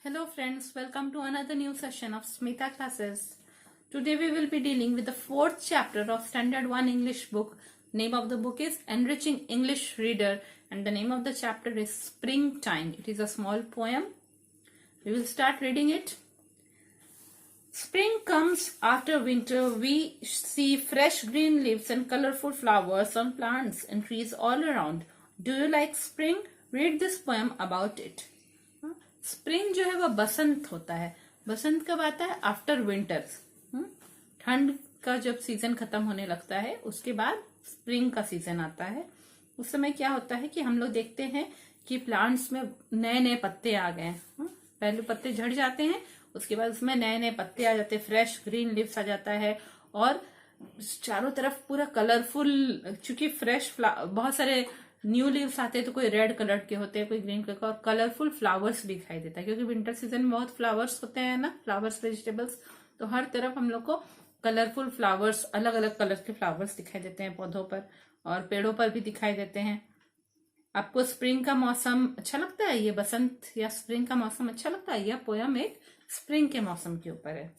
Hello friends, welcome to another new session of Smita classes. Today we will be dealing with the fourth chapter of Standard 1 English book. Name of the book is Enriching English Reader and the name of the chapter is Springtime. It is a small poem. We will start reading it. Spring comes after winter. We see fresh green leaves and colorful flowers on plants and trees all around. Do you like spring? Read this poem about it. Spring जो है वह बसंत होता है. बसंत कब आता है? After winters. ठंड का जब सीजन खत्म होने लगता है उसके बाद स्प्रिंग का सीजन आता है. उस समय क्या होता है कि हम लोग देखते हैं कि प्लांट्स में नए नए पत्ते आ गए. पहले पत्ते झड़ जाते हैं, उसके बाद उसमें नए नए पत्ते आ जाते हैं, फ्रेश ग्रीन लीव्स आ जाता है और चारों तरफ पूरा कलरफुल, चूंकि फ्रेश बहुत सारे न्यू लीव्स आते हैं तो कोई रेड कलर के होते हैं, कोई ग्रीन कलर का, और कलरफुल फ्लावर्स भी दिखाई देता है क्योंकि विंटर सीजन में बहुत फ्लावर्स होते हैं ना, फ्लावर्स वेजिटेबल्स. तो हर तरफ हम लोग को कलरफुल फ्लावर्स, अलग अलग कलर के फ्लावर्स दिखाई देते हैं पौधों पर और पेड़ों पर भी दिखाई देते हैं. आपको स्प्रिंग का मौसम अच्छा लगता है? ये बसंत या स्प्रिंग का मौसम अच्छा लगता है? यह पोयम एक स्प्रिंग के मौसम के ऊपर है.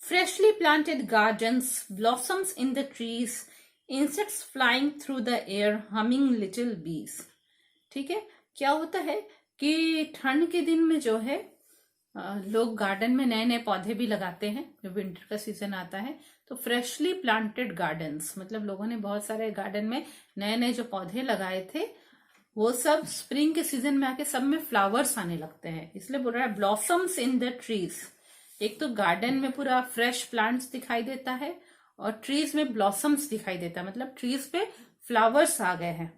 Freshly planted gardens, blossoms in the trees, insects flying through the air, humming little बीज. ठीक है, क्या होता है कि ठंड के दिन में जो है लोग गार्डन में नए नए पौधे भी लगाते हैं जब विंटर का सीजन आता है. तो फ्रेशली प्लांटेड गार्डन्स मतलब लोगों ने बहुत सारे गार्डन में नए नए जो पौधे लगाए थे वो सब स्प्रिंग के सीजन में आके सब में फ्लावर्स आने लगते हैं, इसलिए बोल रहा है ब्लॉसम्स इन द ट्रीज. एक तो गार्डन में पूरा फ्रेश प्लांट्स दिखाई देता है और ट्रीज में ब्लॉसम्स दिखाई देता है, मतलब ट्रीज पे फ्लावर्स आ गए हैं.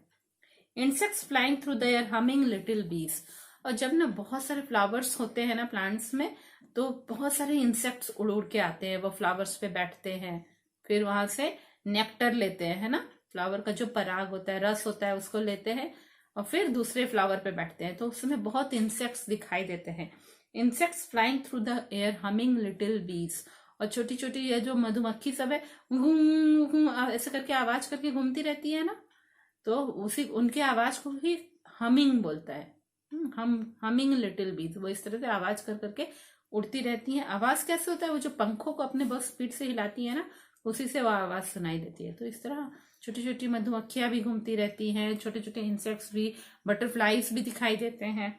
Insects flying through the air, humming little बीज. और जब ना बहुत सारे फ्लावर्स होते हैं ना प्लांट्स में, तो बहुत सारे इंसेक्ट्स उड़ उड़ के आते हैं, वो फ्लावर्स पे बैठते हैं, फिर वहां से नेक्टर लेते हैं, है ना, फ्लावर का जो पराग होता है, रस होता है, उसको लेते हैं और फिर दूसरे फ्लावर पे बैठते हैं. तो उसमें बहुत इंसेक्ट्स दिखाई देते हैं. Insects flying through the air, humming little बीज. और छोटी छोटी ये जो मधुमक्खी सब है घूम घूम ऐसे करके आवाज करके घूमती रहती है ना, तो उसी उनके आवाज को ही हमिंग बोलता है. हमिंग लिटिल बीज, वो इस तरह से आवाज कर करके उड़ती रहती है. आवाज कैसे होता है? वो जो पंखों को अपने बहुत स्पीड से हिलाती है ना, उसी से वो आवाज सुनाई देती है. तो इस तरह छोटी छोटी मधुमक्खियां भी घूमती रहती हैं, छोटे छोटे इंसेक्ट्स भी, बटरफ्लाईज भी दिखाई देते हैं.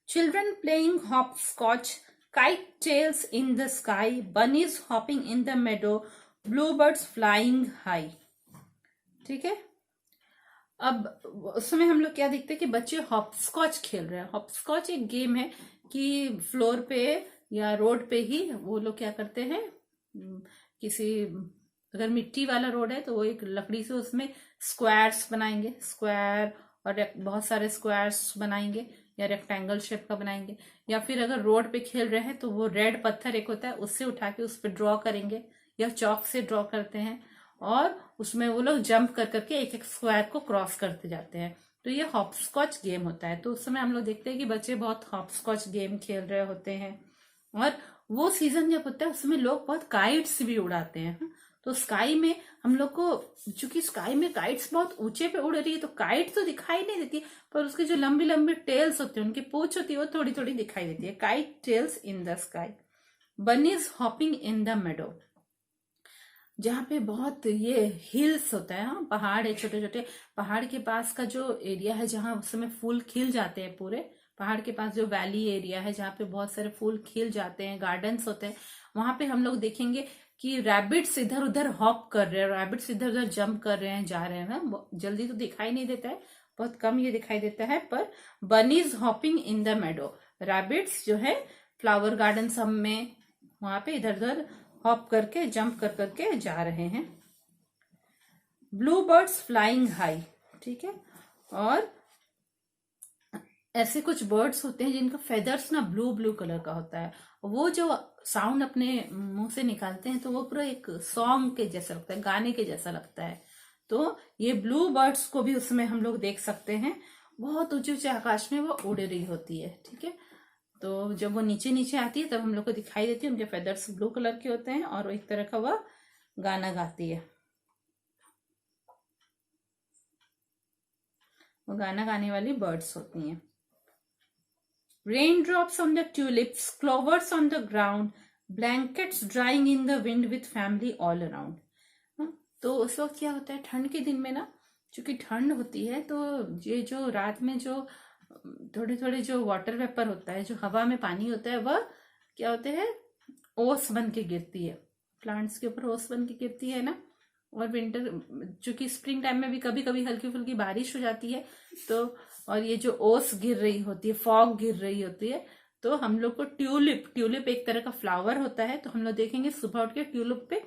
Children playing hopscotch, kite tails in the sky, bunnies hopping in the meadow, bluebirds flying high. ठीक है, अब उस समय हम लोग क्या देखते हैं कि बच्चे हॉपस्कॉच खेल रहे हैं. हॉपस्कॉच एक गेम है कि फ्लोर पे या रोड पे ही वो लोग क्या करते हैं, किसी अगर मिट्टी वाला रोड है तो वो एक लकड़ी से उसमें स्क्वायर्स बनाएंगे, स्क्वायर और बहुत सारे स्क्वायर्स बनाएंगे या रेक्टेंगल शेप का बनाएंगे, या फिर अगर रोड पे खेल रहे हैं तो वो रेड पत्थर एक होता है उससे उठा के उस पर ड्रॉ करेंगे या चौक से ड्रॉ करते हैं और उसमें वो लोग जंप कर करके एक एक स्क्वायर को क्रॉस करते जाते हैं. तो ये हॉपस्कॉच गेम होता है. तो उस समय हम लोग देखते हैं कि बच्चे बहुत हॉपस्कॉच गेम खेल रहे होते हैं. और वो सीजन जब होता है उसमें लोग बहुत काइट्स भी उड़ाते हैं. तो स्काई में हम लोग को, चूंकि स्काई में काइट्स बहुत ऊंचे पे उड़ रही है तो काइट तो दिखाई नहीं देती, पर उसके जो लंबी लंबी टेल्स होती है, उनकी पूंछ होती है, वो थोड़ी थोड़ी दिखाई देती है. Kite tails in the sky. Bunnies hopping in the meadow, जहाँ पे बहुत ये हिल्स होता है, हाँ पहाड़ है, छोटे छोटे पहाड़ के पास का जो एरिया है जहाँ उस समय फूल खिल जाते हैं, पूरे पहाड़ के पास जो वैली एरिया है जहाँ पे बहुत सारे फूल खिल जाते हैं, गार्डन्स होते हैं, वहां पे हम लोग देखेंगे कि रैबिट्स इधर उधर हॉप कर रहे हैं, रैबिट्स इधर उधर जंप कर रहे हैं, जा रहे हैं ना. जल्दी तो दिखाई नहीं देता है, बहुत कम ये दिखाई देता है, पर bunnies hopping in the Medo, rabbits जो है फ्लावर गार्डन सब में वहां पे इधर उधर हॉप करके जंप कर करके जा रहे हैं. Blue birds flying high. ठीक है, और ऐसे कुछ बर्ड्स होते हैं जिनका फेदर्स ना ब्लू ब्लू कलर का होता है. वो जो साउंड अपने मुंह से निकालते हैं तो वो पूरा एक सॉन्ग के जैसा लगता है, गाने के जैसा लगता है. तो ये ब्लू बर्ड्स को भी उसमें हम लोग देख सकते हैं. बहुत ऊंचे ऊंचे आकाश में वो उड़ रही होती है. ठीक है, तो जब वो नीचे नीचे आती है तब हम लोग को दिखाई देती है, उनके फेदर्स ब्लू कलर के होते हैं और एक तरह का वह गाना गाती है. वो गाना गाने वाली बर्ड्स होती हैं. Raindrops on the tulips, clovers on the ground, blankets drying in the wind with family all around. तो उस वक्त क्या होता है, ठंड के दिन में ना, चूंकि ठंड होती है तो ये जो रात में जो थोड़े थोड़े जो वाटर वेपर होता है, जो हवा में पानी होता है, वह क्या होते हैं, ओस बन के गिरती है, प्लांट्स के ऊपर ओस बन के गिरती है ना। और विंटर, चूंकि स्प्रिंग टाइम में भी कभी कभी हल्की फुल्की बारिश हो जाती है, तो और ये जो ओस गिर रही होती है, फॉग गिर रही होती है, तो हम लोग को ट्यूलिप एक तरह का फ्लावर होता है, तो हम लोग देखेंगे सुबह उठ के ट्यूलिप पे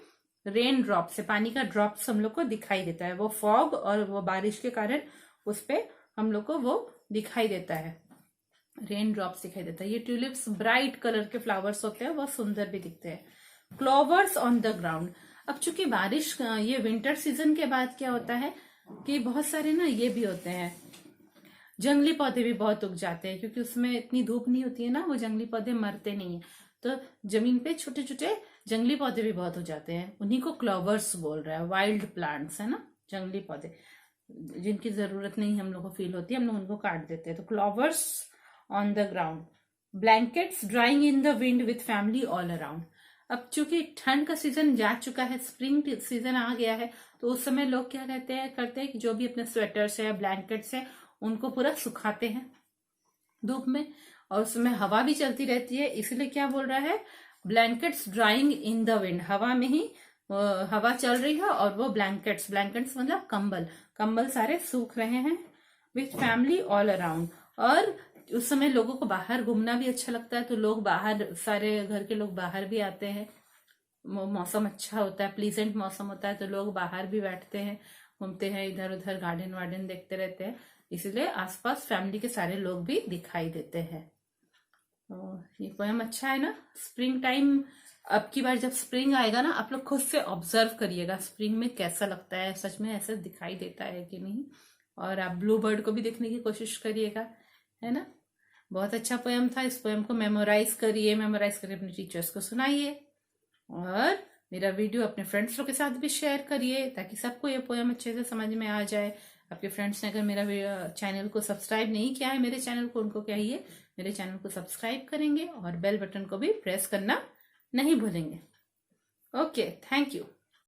रेन ड्रॉप से, पानी का ड्रॉप्स हम लोग को दिखाई देता है। वो फॉग और वो बारिश के कारण उस पे हम लोग को वो दिखाई देता है, रेन ड्रॉप्स दिखाई देता है। ये ट्यूलिप्स ब्राइट कलर के फ्लावर्स होते हैं, बहुत सुंदर भी दिखते हैं। Clovers on the ground. अब चूंकि बारिश, ये विंटर सीजन के बाद क्या होता है कि बहुत सारे ना ये भी होते हैं, जंगली पौधे भी बहुत उग जाते हैं, क्योंकि उसमें इतनी धूप नहीं होती है ना, वो जंगली पौधे मरते नहीं है, तो जमीन पे छोटे छोटे जंगली पौधे भी बहुत हो जाते हैं, उन्हीं को क्लोवर्स बोल रहा है, वाइल्ड प्लांट्स है ना, जंगली पौधे जिनकी जरूरत नहीं हम लोग को फील होती है, हम लोग उनको काट देते हैं। तो clovers on the ground, blankets drawing in the wind with family all around. अब चूंकि ठंड का सीजन जा चुका है, स्प्रिंग सीजन आ गया है, तो उस समय लोग क्या करते हैं कि जो भी अपने स्वेटर्स है, ब्लैंकेट्स है, उनको पूरा सुखाते हैं धूप में, और उसमें हवा भी चलती रहती है, इसलिए क्या बोल रहा है, blankets drawing in the wind, हवा में ही हवा चल रही है, और वो ब्लैंकेट्स मतलब कंबल सारे सूख रहे हैं, विथ फैमिली ऑल अराउंड। और उस समय लोगों को बाहर घूमना भी अच्छा लगता है, तो लोग बाहर, सारे घर के लोग बाहर भी आते हैं, मौसम अच्छा होता है, प्लीजेंट मौसम होता है, तो लोग बाहर भी बैठते हैं, घूमते हैं, इधर उधर गार्डन वार्डन देखते रहते हैं, इसलिए आसपास फैमिली के सारे लोग भी दिखाई देते हैं। तो ये पोएम अच्छा है ना। स्प्रिंग टाइम, अब की बार जब स्प्रिंग आएगा ना, आप लोग खुद से ऑब्जर्व करिएगा स्प्रिंग में कैसा लगता है, सच में ऐसा दिखाई देता है कि नहीं, और आप ब्लू बर्ड को भी देखने की कोशिश करिएगा, है ना। बहुत अच्छा पोएम था, इस पोएम को मेमोराइज करिए अपने टीचर्स को सुनाइए, और मेरा वीडियो अपने फ्रेंड्स लोग के साथ भी शेयर करिए, ताकि सबको ये पोएम अच्छे से समझ में आ जाए। आपके फ्रेंड्स ने अगर मेरा चैनल को सब्सक्राइब नहीं किया है, मेरे चैनल को, उनको कहिए मेरे चैनल को सब्सक्राइब करेंगे, और बेल बटन को भी प्रेस करना नहीं भूलेंगे। Okay, thank you.